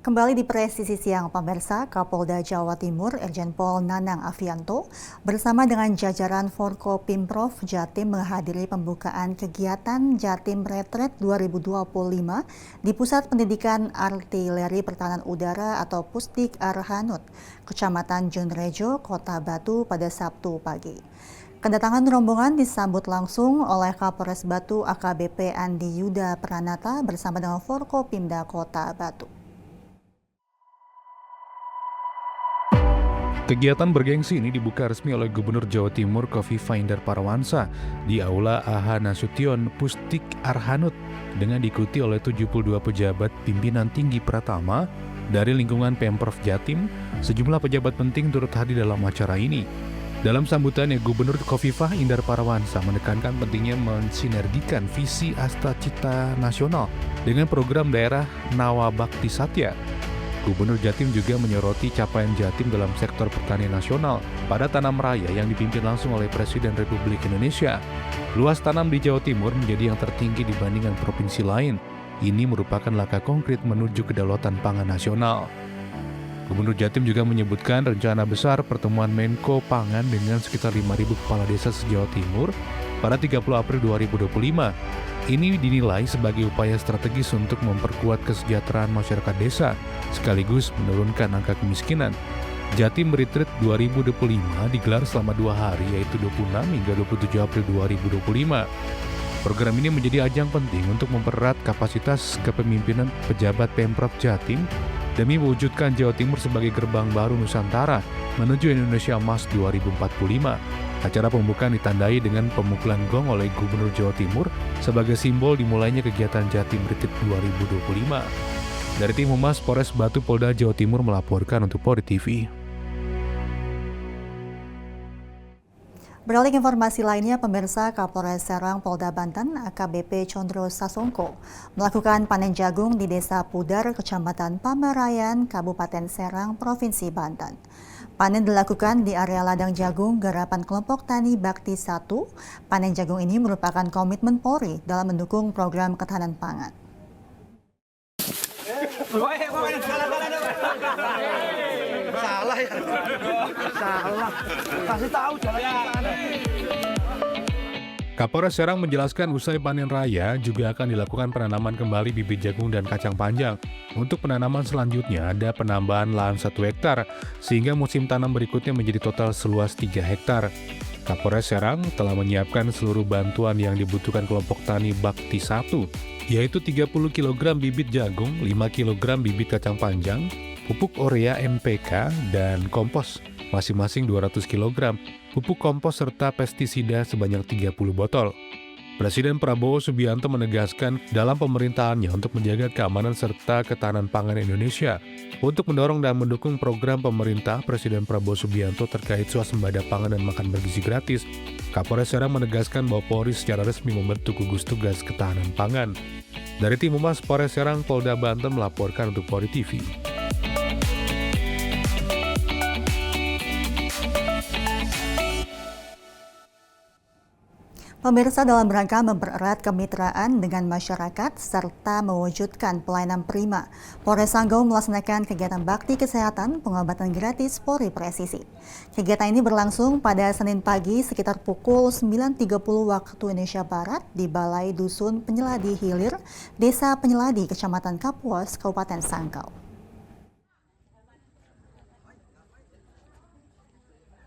Kembali di Presisi Siang pemirsa, Kapolda Jawa Timur Irjen Pol Nanang Afianto bersama dengan jajaran Forkopimprov Jatim menghadiri pembukaan kegiatan Jatim Retreat 2025 di Pusat Pendidikan Artileri Pertahanan Udara atau Pusdik Arhanut, Kecamatan Jonrejo, Kota Batu pada Sabtu pagi. Kedatangan rombongan disambut langsung oleh Kapolres Batu AKBP Andi Yuda Pranata bersama dengan Forkopimda Kota Batu. Kegiatan bergengsi ini dibuka resmi oleh Gubernur Jawa Timur Khofifah Indar Parawansa di Aula AH Nasution Pusdik Arhanut dengan diikuti oleh 72 pejabat pimpinan tinggi Pratama dari lingkungan Pemprov Jatim. Sejumlah pejabat penting turut hadir dalam acara ini. Dalam sambutannya, Gubernur Khofifah Indar Parawansa menekankan pentingnya mensinergikan visi Asta Cita Nasional dengan program daerah Nawabakti Satya. Gubernur Jatim juga menyoroti capaian Jatim dalam sektor pertanian nasional pada tanam raya yang dipimpin langsung oleh Presiden Republik Indonesia. Luas tanam di Jawa Timur menjadi yang tertinggi dibandingkan provinsi lain. Ini merupakan langkah konkret menuju kedaulatan pangan nasional. Gubernur Jatim juga menyebutkan rencana besar pertemuan Menko Pangan dengan sekitar 5.000 kepala desa se-Jawa Timur pada 30 April 2025. Ini dinilai sebagai upaya strategis untuk memperkuat kesejahteraan masyarakat desa, sekaligus menurunkan angka kemiskinan. Jatim Retreat 2025 digelar selama 2 hari, yaitu 26 hingga 27 April 2025. Program ini menjadi ajang penting untuk mempererat kapasitas kepemimpinan pejabat Pemprov Jatim demi mewujudkan Jawa Timur sebagai gerbang baru Nusantara menuju Indonesia Emas 2045. Acara pembukaan ditandai dengan pemukulan gong oleh Gubernur Jawa Timur sebagai simbol dimulainya kegiatan Jatim Retreat 2025. Dari tim Humas Polres Batu Polda Jawa Timur melaporkan untuk Polri TV. Beralih informasi lainnya, pemirsa, Kapolres Serang Polda Banten AKBP Condro Sasongko melakukan panen jagung di Desa Pudar, Kecamatan Pamarayan, Kabupaten Serang, Provinsi Banten. Panen dilakukan di area ladang jagung garapan kelompok tani Bakti 1. Panen jagung ini merupakan komitmen Polri dalam mendukung program ketahanan pangan. Salah ya. Salah. Kasih tahu jalannya ke sana. Kapolres Serang menjelaskan usai panen raya juga akan dilakukan penanaman kembali bibit jagung dan kacang panjang. Untuk penanaman selanjutnya ada penambahan lahan 1 hektar sehingga musim tanam berikutnya menjadi total seluas 3 hektar. Kapolres Serang telah menyiapkan seluruh bantuan yang dibutuhkan kelompok tani Bakti 1, yaitu 30 kg bibit jagung, 5 kg bibit kacang panjang, pupuk urea NPK, dan kompos masing-masing 200 kg, pupuk kompos serta pestisida sebanyak 30 botol. Presiden Prabowo Subianto menegaskan dalam pemerintahannya untuk menjaga keamanan serta ketahanan pangan Indonesia. Untuk mendorong dan mendukung program pemerintah Presiden Prabowo Subianto terkait swasembada pangan dan makan bergizi gratis, Kapolres Serang menegaskan bahwa Polri secara resmi membentuk gugus tugas ketahanan pangan. Dari tim Humas Polres Serang Polda Banten melaporkan untuk Polri TV. Pemirsa, dalam rangka mempererat kemitraan dengan masyarakat serta mewujudkan pelayanan prima, Polres Sanggau melaksanakan kegiatan bakti kesehatan pengobatan gratis Polri Presisi. Kegiatan ini berlangsung pada Senin pagi sekitar pukul 9.30 waktu Indonesia Barat di Balai Dusun Penyeladi Hilir, Desa Penyeladi, Kecamatan Kapuas, Kabupaten Sanggau.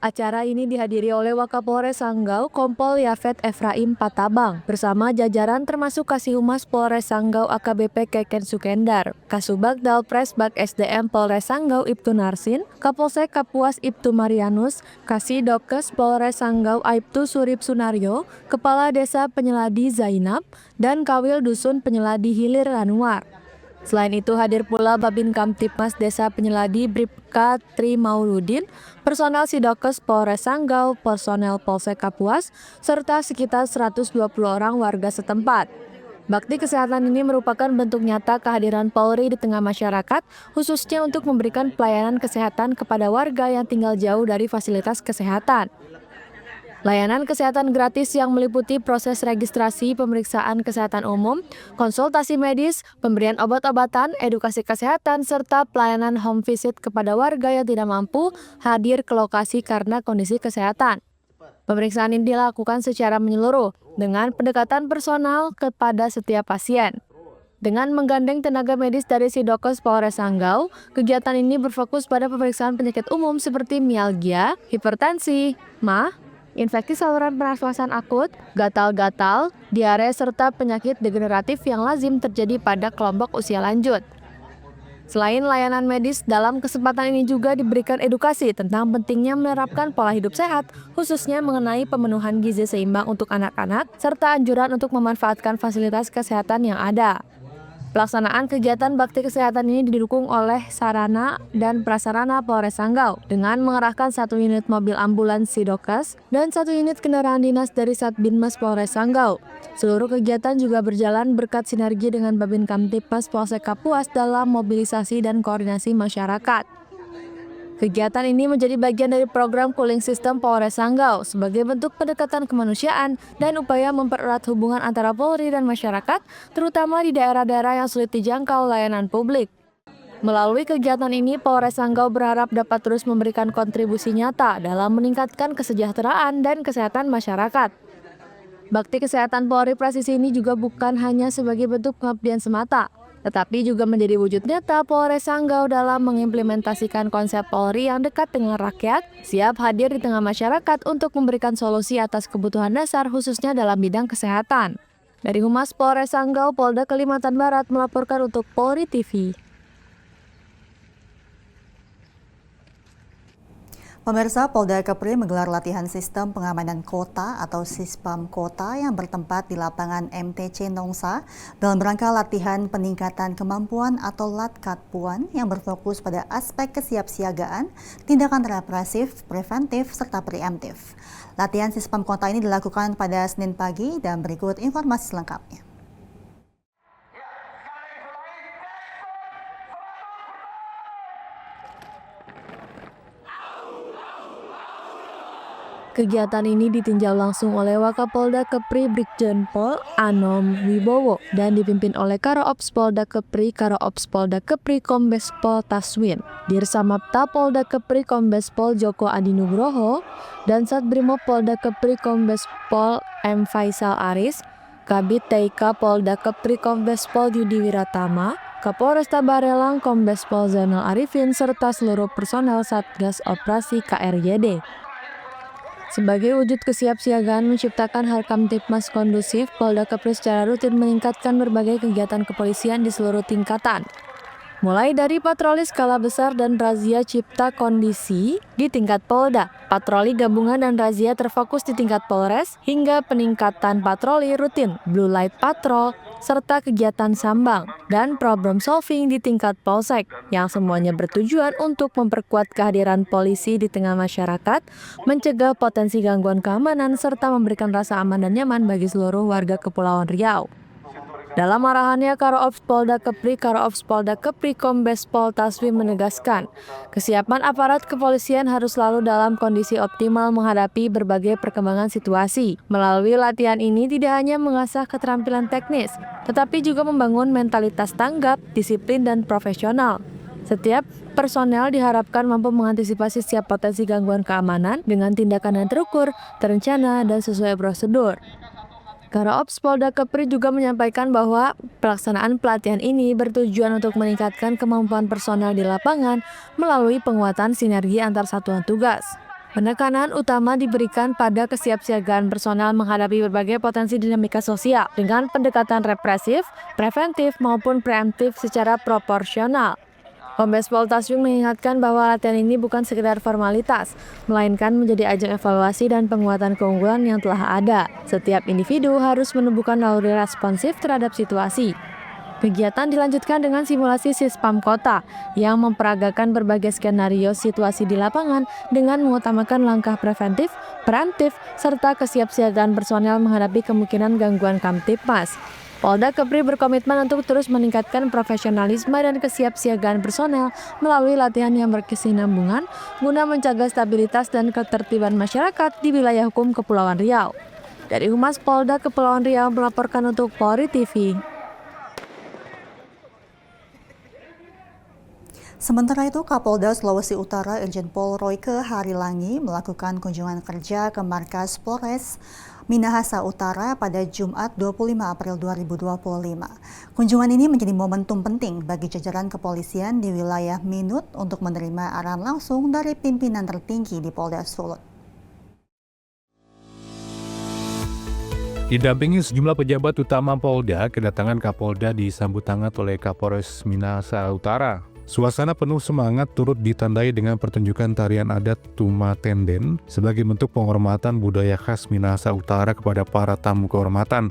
Acara ini dihadiri oleh Wakapolres Sanggau Kompol Yafet Efraim Patabang bersama jajaran termasuk Kasih Humas Polres Sanggau AKBP Keken Sukendar, Kasubag Dalpres Bag SDM Polres Sanggau Ibtu Narsin, Kapolsek Kapuas Ibtu Marianus, Kasih Dokes Polres Sanggau Aibtu Surip Sunaryo, Kepala Desa Penyeladi Zainab, dan Kawil Dusun Penyeladi Hilir Anwar. Selain itu hadir pula Babin Kamtipmas Desa Penyeladi Bribka Tri Mauludin, personel Sidokes Polres Sanggau, personel Polsek Kapuas, serta sekitar 120 orang warga setempat. Bakti kesehatan ini merupakan bentuk nyata kehadiran Polri di tengah masyarakat, khususnya untuk memberikan pelayanan kesehatan kepada warga yang tinggal jauh dari fasilitas kesehatan. Layanan kesehatan gratis yang meliputi proses registrasi, pemeriksaan kesehatan umum, konsultasi medis, pemberian obat-obatan, edukasi kesehatan, serta pelayanan home visit kepada warga yang tidak mampu hadir ke lokasi karena kondisi kesehatan. Pemeriksaan ini dilakukan secara menyeluruh dengan pendekatan personal kepada setiap pasien. Dengan menggandeng tenaga medis dari Sidokes Polres Sanggau, kegiatan ini berfokus pada pemeriksaan penyakit umum seperti mialgia, hipertensi, MAH, infeksi saluran pernafasan akut, gatal-gatal, diare, serta penyakit degeneratif yang lazim terjadi pada kelompok usia lanjut. Selain layanan medis, dalam kesempatan ini juga diberikan edukasi tentang pentingnya menerapkan pola hidup sehat, khususnya mengenai pemenuhan gizi seimbang untuk anak-anak, serta anjuran untuk memanfaatkan fasilitas kesehatan yang ada. Pelaksanaan kegiatan bakti kesehatan ini didukung oleh sarana dan prasarana Polres Sanggau dengan mengerahkan 1 unit mobil ambulans Sidokes dan 1 unit kendaraan dinas dari Satbinmas Polres Sanggau. Seluruh kegiatan juga berjalan berkat sinergi dengan Babin Kamtibmas Polsek Kapuas dalam mobilisasi dan koordinasi masyarakat. Kegiatan ini menjadi bagian dari program Cooling System Polres Sanggau sebagai bentuk pendekatan kemanusiaan dan upaya mempererat hubungan antara Polri dan masyarakat, terutama di daerah-daerah yang sulit dijangkau layanan publik. Melalui kegiatan ini, Polres Sanggau berharap dapat terus memberikan kontribusi nyata dalam meningkatkan kesejahteraan dan kesehatan masyarakat. Bakti Kesehatan Polri Presisi ini juga bukan hanya sebagai bentuk pengabdian semata, tetapi juga menjadi wujud nyata Polres Sanggau dalam mengimplementasikan konsep Polri yang dekat dengan rakyat, siap hadir di tengah masyarakat untuk memberikan solusi atas kebutuhan dasar khususnya dalam bidang kesehatan. Dari Humas Polres Sanggau, Polda Kalimantan Barat melaporkan untuk Polri TV. Pemirsa, Polda Kepri menggelar latihan sistem pengamanan kota atau Sispam Kota yang bertempat di lapangan MTC Nongsa dalam rangka latihan peningkatan kemampuan atau Latkatpuan yang berfokus pada aspek kesiapsiagaan, tindakan represif, preventif, serta preemptif. Latihan Sispam Kota ini dilakukan pada Senin pagi dan berikut informasi selengkapnya. Kegiatan ini ditinjau langsung oleh Wakapolda Kepri Brigjen Pol Anom Wibowo dan dipimpin oleh Karo-Ops Polda Kepri Karo-Ops Polda Kepri Kombes Pol Taswin, Dirsamapta Polda Kepri Kombes Pol Joko Adi Nugroho, dan Satbrimob Polda Kepri Kombes Pol M. Faisal Aris, Kabid TIK Polda Kepri Kombes Pol Yudi Wiratama, Kapolresta Barelang Kombes Pol Zainal Arifin, serta seluruh personel Satgas Operasi KRYD. Sebagai wujud kesiapsiagaan menciptakan Harkamtibmas kondusif, Polda Kepri secara rutin meningkatkan berbagai kegiatan kepolisian di seluruh tingkatan. Mulai dari patroli skala besar dan razia cipta kondisi di tingkat Polda, patroli gabungan dan razia terfokus di tingkat Polres, hingga peningkatan patroli rutin, Blue Light Patrol, serta kegiatan sambang dan problem solving di tingkat Polsek, yang semuanya bertujuan untuk memperkuat kehadiran polisi di tengah masyarakat, mencegah potensi gangguan keamanan, serta memberikan rasa aman dan nyaman bagi seluruh warga Kepulauan Riau. Dalam arahannya, Karo-Ops Polda Kepri Karo-Ops Polda Kepri Kombes Pol Taswin menegaskan, kesiapan aparat kepolisian harus selalu dalam kondisi optimal menghadapi berbagai perkembangan situasi. Melalui latihan ini tidak hanya mengasah keterampilan teknis, tetapi juga membangun mentalitas tanggap, disiplin, dan profesional. Setiap personel diharapkan mampu mengantisipasi setiap potensi gangguan keamanan dengan tindakan yang terukur, terencana, dan sesuai prosedur. Karo-Ops Polda Kepri juga menyampaikan bahwa pelaksanaan pelatihan ini bertujuan untuk meningkatkan kemampuan personel di lapangan melalui penguatan sinergi antar satuan tugas. Penekanan utama diberikan pada kesiapsiagaan personel menghadapi berbagai potensi dinamika sosial dengan pendekatan represif, preventif, maupun preemptif secara proporsional. Kombes Pol Taswin mengingatkan bahwa latihan ini bukan sekedar formalitas, melainkan menjadi ajang evaluasi dan penguatan keunggulan yang telah ada. Setiap individu harus menumbuhkan naluri responsif terhadap situasi. Kegiatan dilanjutkan dengan simulasi Sispam Kota yang memperagakan berbagai skenario situasi di lapangan dengan mengutamakan langkah preventif, preemptif, serta kesiapsiagaan personel menghadapi kemungkinan gangguan Kamtibmas. Polda Kepri berkomitmen untuk terus meningkatkan profesionalisme dan kesiapsiagaan personel melalui latihan yang berkesinambungan guna menjaga stabilitas dan ketertiban masyarakat di wilayah hukum Kepulauan Riau. Dari Humas Polda Kepulauan Riau melaporkan untuk Polri TV. Sementara itu, Kapolda Sulawesi Utara Irjen Pol Royke Harilangi melakukan kunjungan kerja ke markas Polres Minahasa Utara pada Jumat 25 April 2025. Kunjungan ini menjadi momentum penting bagi jajaran kepolisian di wilayah Minut untuk menerima arahan langsung dari pimpinan tertinggi di Polda Sulut. Didampingi sejumlah pejabat utama Polda, kedatangan Kapolda disambut hangat oleh Kapolres Minahasa Utara. Suasana penuh semangat turut ditandai dengan pertunjukan tarian adat Tuma Tenden sebagai bentuk penghormatan budaya khas Minahasa Utara kepada para tamu kehormatan.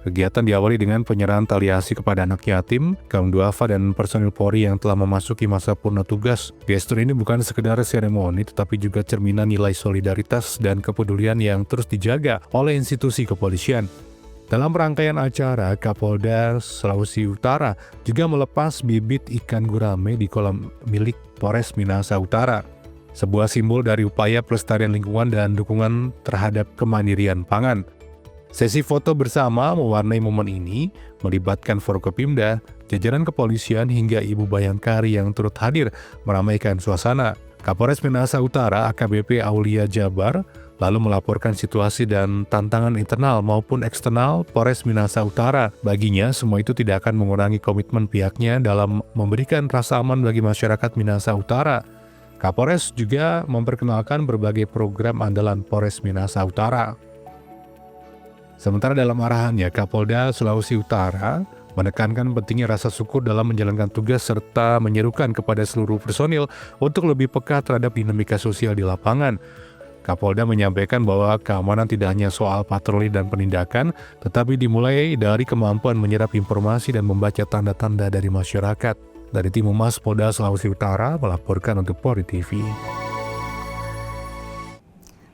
Kegiatan diawali dengan penyerahan tali asi kepada anak yatim, kaum duafa dan personil Polri yang telah memasuki masa purna tugas. Gestur ini bukan sekedar seremoni tetapi juga cerminan nilai solidaritas dan kepedulian yang terus dijaga oleh institusi kepolisian. Dalam rangkaian acara, Kapolda Sulawesi Utara juga melepas bibit ikan gurame di kolam milik Polres Minahasa Utara. Sebuah simbol dari upaya pelestarian lingkungan dan dukungan terhadap kemandirian pangan. Sesi foto bersama mewarnai momen ini, melibatkan Forkopimda, jajaran kepolisian hingga Ibu Bayangkari yang turut hadir meramaikan suasana. Kapolres Minahasa Utara AKBP Aulia Jabar lalu melaporkan situasi dan tantangan internal maupun eksternal Polres Minahasa Utara. Baginya, semua itu tidak akan mengurangi komitmen pihaknya dalam memberikan rasa aman bagi masyarakat Minahasa Utara. Kapolres juga memperkenalkan berbagai program andalan Polres Minahasa Utara. Sementara dalam arahannya, Kapolda Sulawesi Utara menekankan pentingnya rasa syukur dalam menjalankan tugas serta menyerukan kepada seluruh personil untuk lebih peka terhadap dinamika sosial di lapangan. Kapolda menyampaikan bahwa keamanan tidak hanya soal patroli dan penindakan, tetapi dimulai dari kemampuan menyerap informasi dan membaca tanda-tanda dari masyarakat. Dari tim Humas Polda Sulawesi Utara melaporkan untuk Polri TV.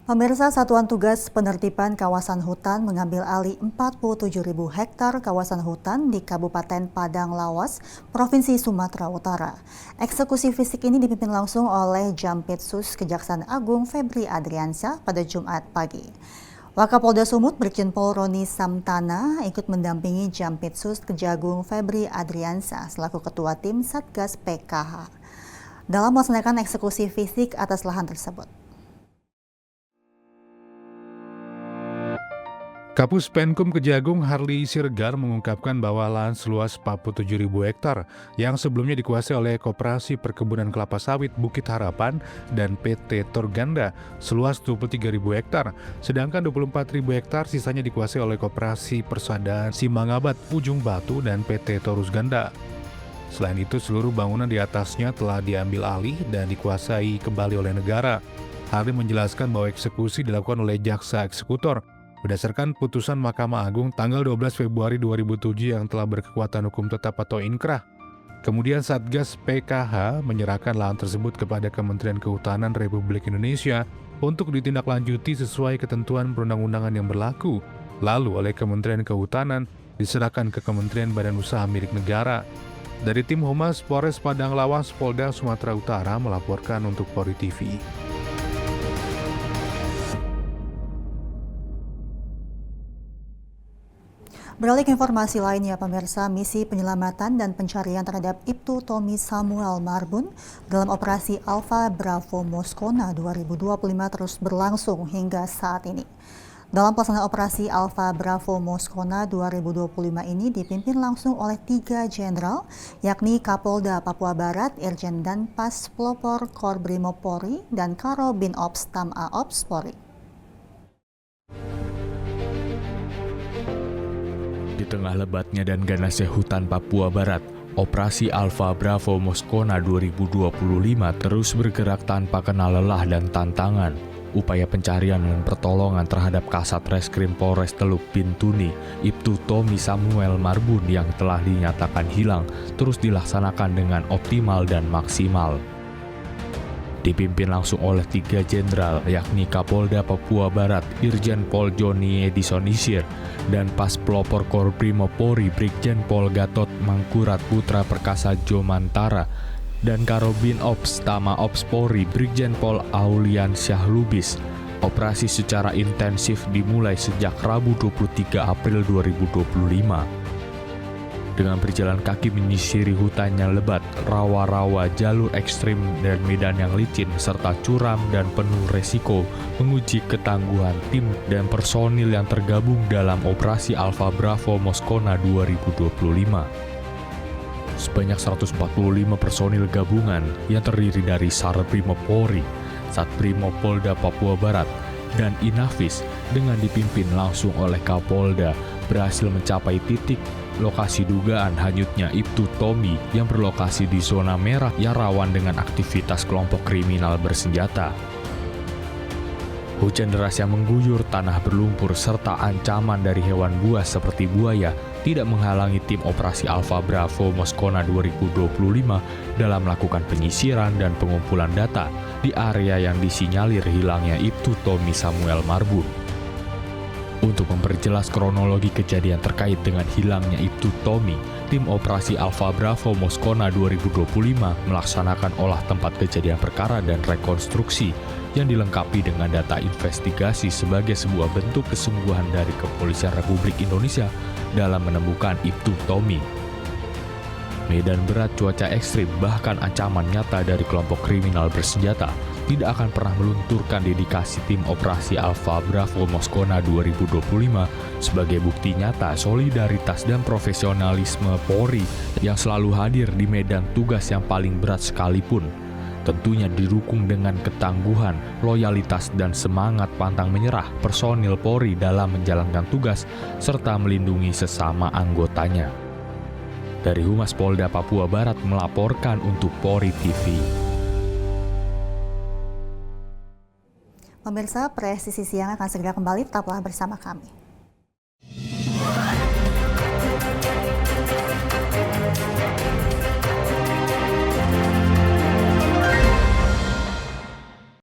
Pemirsa, Satuan Tugas Penertiban Kawasan Hutan mengambil alih 47.000 hektar kawasan hutan di Kabupaten Padang Lawas, Provinsi Sumatera Utara. Eksekusi fisik ini dipimpin langsung oleh Jampitsus Kejaksaan Agung Febri Adriansyah pada Jumat pagi. Wakapolda Sumut Brigjen Pol Roni Samtana ikut mendampingi Jampitsus Kejagung Febri Adriansyah selaku Ketua Tim Satgas PKH dalam melaksanakan eksekusi fisik atas lahan tersebut. Kapus Penkum Kejagung Harli Siregar mengungkapkan bahwa lahan seluas 47.000 hektar yang sebelumnya dikuasai oleh Koperasi Perkebunan Kelapa Sawit Bukit Harapan dan PT Torganda seluas 23.000 hektar, sedangkan 24.000 hektar sisanya dikuasai oleh Koperasi Persada Simangabat Ujung Batu dan PT Torus Ganda. Selain itu, seluruh bangunan di atasnya telah diambil alih dan dikuasai kembali oleh negara. Harli menjelaskan bahwa eksekusi dilakukan oleh jaksa eksekutor berdasarkan putusan Mahkamah Agung tanggal 12 Februari 2007 yang telah berkekuatan hukum tetap atau inkrah. Kemudian Satgas PKH menyerahkan lahan tersebut kepada Kementerian Kehutanan Republik Indonesia untuk ditindaklanjuti sesuai ketentuan perundang-undangan yang berlaku. Lalu oleh Kementerian Kehutanan diserahkan ke Kementerian Badan Usaha milik negara. Dari tim Humas Polres Padang Lawas Polda Sumatera Utara melaporkan untuk Polri TV. Beralih ke informasi lainnya, pemirsa, misi penyelamatan dan pencarian terhadap Ibtu Tommy Samuel Marbun dalam operasi Alpha Bravo Moskona 2025 terus berlangsung hingga saat ini. Dalam pelaksanaan operasi Alpha Bravo Moskona 2025 ini dipimpin langsung oleh 3 jenderal, yakni Kapolda Papua Barat, Irjen Danpas Pelopor Korbrimob Polri, dan Karo Binops Tam Aops Polri. Di tengah lebatnya dan ganasnya hutan Papua Barat, Operasi Alpha Bravo Moskona 2025 terus bergerak tanpa kenal lelah dan tantangan. Upaya pencarian dan pertolongan terhadap Kasat Reskrim Polres Teluk Bintuni, Ibtu Tommy Samuel Marbun yang telah dinyatakan hilang, terus dilaksanakan dengan optimal dan maksimal. dipimpin langsung oleh 3 jenderal yakni Kapolda Papua Barat Irjen Pol Joni Edison Isir dan Pas Pelopor Korbrimopori Brigjen Pol Gatot Mangkurat Putra Perkasa Jomantara dan Karobin Ops Tama Ops Polri Brigjen Pol Aulian Syahlubis. Operasi secara intensif dimulai sejak Rabu 23 April 2025. Dengan berjalan kaki menyisiri hutan yang lebat, rawa-rawa, jalur ekstrim dan medan yang licin, serta curam dan penuh resiko, menguji ketangguhan tim dan personil yang tergabung dalam Operasi Alfa Bravo Moskona 2025. Sebanyak 145 personil gabungan yang terdiri dari Sarbrimob-Polri, Satbrimob Polda Papua Barat, dan Inafis dengan dipimpin langsung oleh Kapolda berhasil mencapai titik lokasi dugaan hanyutnya Ibtu Tommy yang berlokasi di zona merah yang rawan dengan aktivitas kelompok kriminal bersenjata. Hujan deras yang mengguyur, tanah berlumpur, serta ancaman dari hewan buas seperti buaya tidak menghalangi tim operasi Alfa Bravo Moskona 2025 dalam melakukan penyisiran dan pengumpulan data di area yang disinyalir hilangnya Ibtu Tommy Samuel Marbun. Untuk memperjelas kronologi kejadian terkait dengan hilangnya Ibtu Tommy, tim operasi Alfa Bravo Moskona 2025 melaksanakan olah tempat kejadian perkara dan rekonstruksi yang dilengkapi dengan data investigasi sebagai sebuah bentuk kesungguhan dari Kepolisian Republik Indonesia dalam menemukan Ibtu Tommy. Medan berat, cuaca ekstrim, bahkan ancaman nyata dari kelompok kriminal bersenjata tidak akan pernah melunturkan dedikasi tim operasi Alfa Bravo Moskona 2025 sebagai bukti nyata solidaritas dan profesionalisme Polri yang selalu hadir di medan tugas yang paling berat sekalipun. Tentunya didukung dengan ketangguhan, loyalitas, dan semangat pantang menyerah personil Polri dalam menjalankan tugas serta melindungi sesama anggotanya. Dari Humas Polda Papua Barat melaporkan untuk Polri TV. Pemirsa, Presisi Siang akan segera kembali, tetaplah bersama kami.